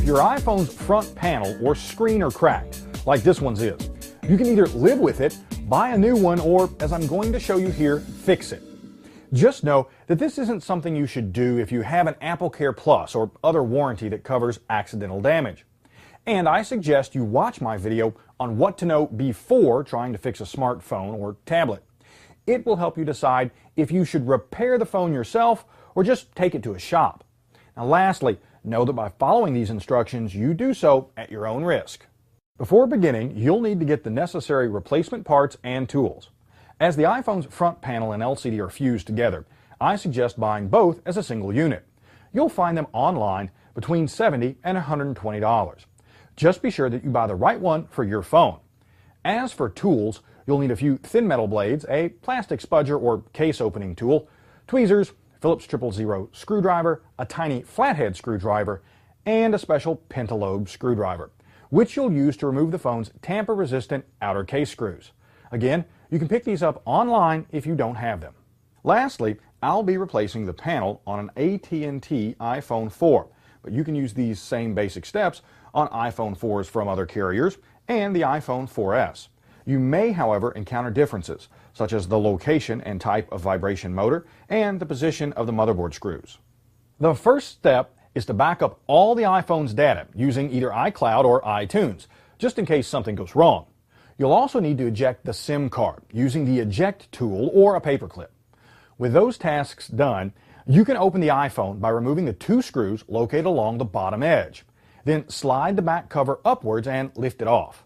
your iPhone's front panel or screen are cracked, like this one's is, you can either live with it, buy a new one, or, as I'm going to show you here, fix it. Just know that this isn't something you should do if you have an AppleCare Plus or other warranty that covers accidental damage. And I suggest you watch my video on what to know before trying to fix a smartphone or tablet. It will help you decide if you should repair the phone yourself or just take it to a shop. Now lastly, know that by following these instructions, you do so at your own risk. Before beginning, you'll need to get the necessary replacement parts and tools. As the iPhone's front panel and LCD are fused together, I suggest buying both as a single unit. You'll find them online between $70 and $120. Just be sure that you buy the right one for your phone. As for tools, you'll need a few thin metal blades, a plastic spudger or case opening tool, tweezers, Phillips 000 screwdriver, a tiny flathead screwdriver, and a special pentalobe screwdriver, which you'll use to remove the phone's tamper-resistant outer case screws. Again, you can pick these up online if you don't have them. Lastly, I'll be replacing the panel on an AT&T iPhone 4, but you can use these same basic steps on iPhone 4s from other carriers and the iPhone 4S. You may, however, encounter differences, such as the location and type of vibration motor and the position of the motherboard screws. The first step is to back up all the iPhone's data using either iCloud or iTunes, just in case something goes wrong. You'll also need to eject the SIM card using the eject tool or a paperclip. With those tasks done, you can open the iPhone by removing the two screws located along the bottom edge. Then slide the back cover upwards and lift it off.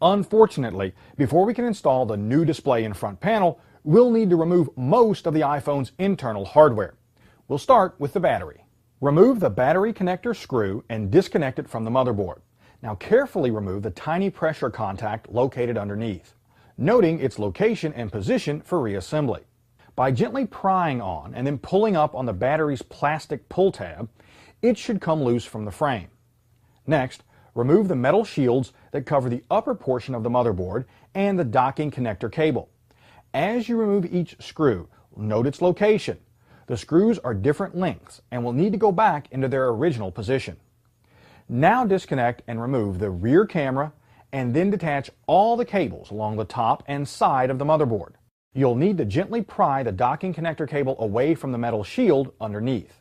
Unfortunately, before we can install the new display and front panel, we'll need to remove most of the iPhone's internal hardware. We'll start with the battery. Remove the battery connector screw and disconnect it from the motherboard. Now carefully remove the tiny pressure contact located underneath, noting its location and position for reassembly. By gently prying on and then pulling up on the battery's plastic pull tab, it should come loose from the frame. Next, remove the metal shields that cover the upper portion of the motherboard and the docking connector cable. As you remove each screw, note its location. The screws are different lengths and will need to go back into their original position. Now disconnect and remove the rear camera and then detach all the cables along the top and side of the motherboard. You'll need to gently pry the docking connector cable away from the metal shield underneath.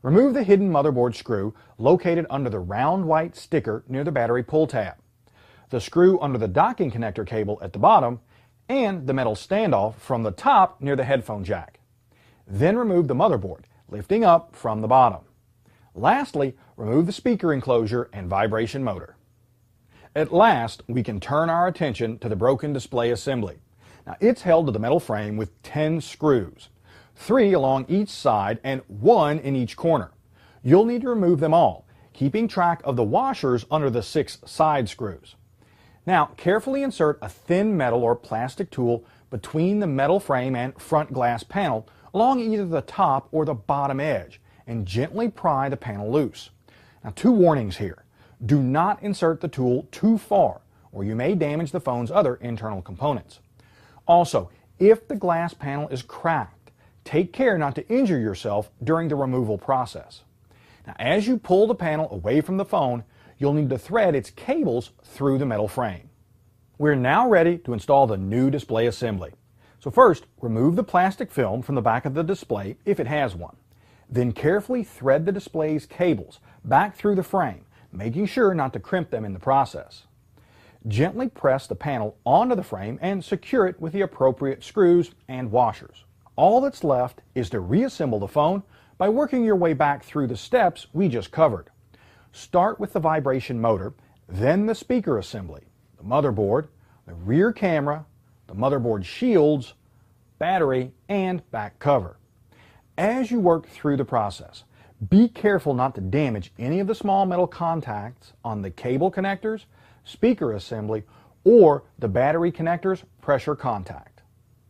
Remove the hidden motherboard screw located under the round white sticker near the battery pull tab, the screw under the docking connector cable at the bottom, and the metal standoff from the top near the headphone jack. Then remove the motherboard, lifting up from the bottom. Lastly, remove the speaker enclosure and vibration motor. At last, we can turn our attention to the broken display assembly. Now, it's held to the metal frame with 10 screws, 3 along each side and 1 in each corner. You'll need to remove them all, keeping track of the washers under the 6 side screws. Now, carefully insert a thin metal or plastic tool between the metal frame and front glass panel along either the top or the bottom edge, and gently pry the panel loose. Now, 2 warnings here. Do not insert the tool too far, or you may damage the phone's other internal components. Also, if the glass panel is cracked, take care not to injure yourself during the removal process. Now, as you pull the panel away from the phone, you'll need to thread its cables through the metal frame. We're now ready to install the new display assembly. So first, remove the plastic film from the back of the display if it has one. Then carefully thread the display's cables back through the frame, making sure not to crimp them in the process. Gently press the panel onto the frame and secure it with the appropriate screws and washers. All that's left is to reassemble the phone by working your way back through the steps we just covered. Start with the vibration motor, then the speaker assembly, the motherboard, the rear camera, the motherboard shields, battery, and back cover. As you work through the process, be careful not to damage any of the small metal contacts on the cable connectors, speaker assembly, or the battery connector's pressure contact.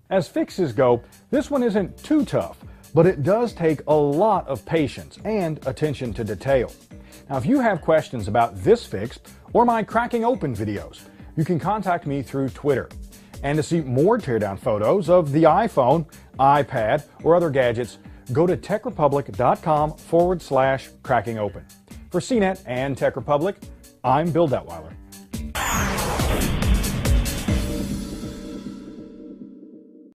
As fixes go, this one isn't too tough, but it does take a lot of patience and attention to detail. Now, if you have questions about this fix or my cracking open videos, you can contact me through Twitter. And to see more teardown photos of the iPhone, iPad, or other gadgets, go to techrepublic.com/crackingopen. For CNET and Tech Republic, I'm Bill Detweiler.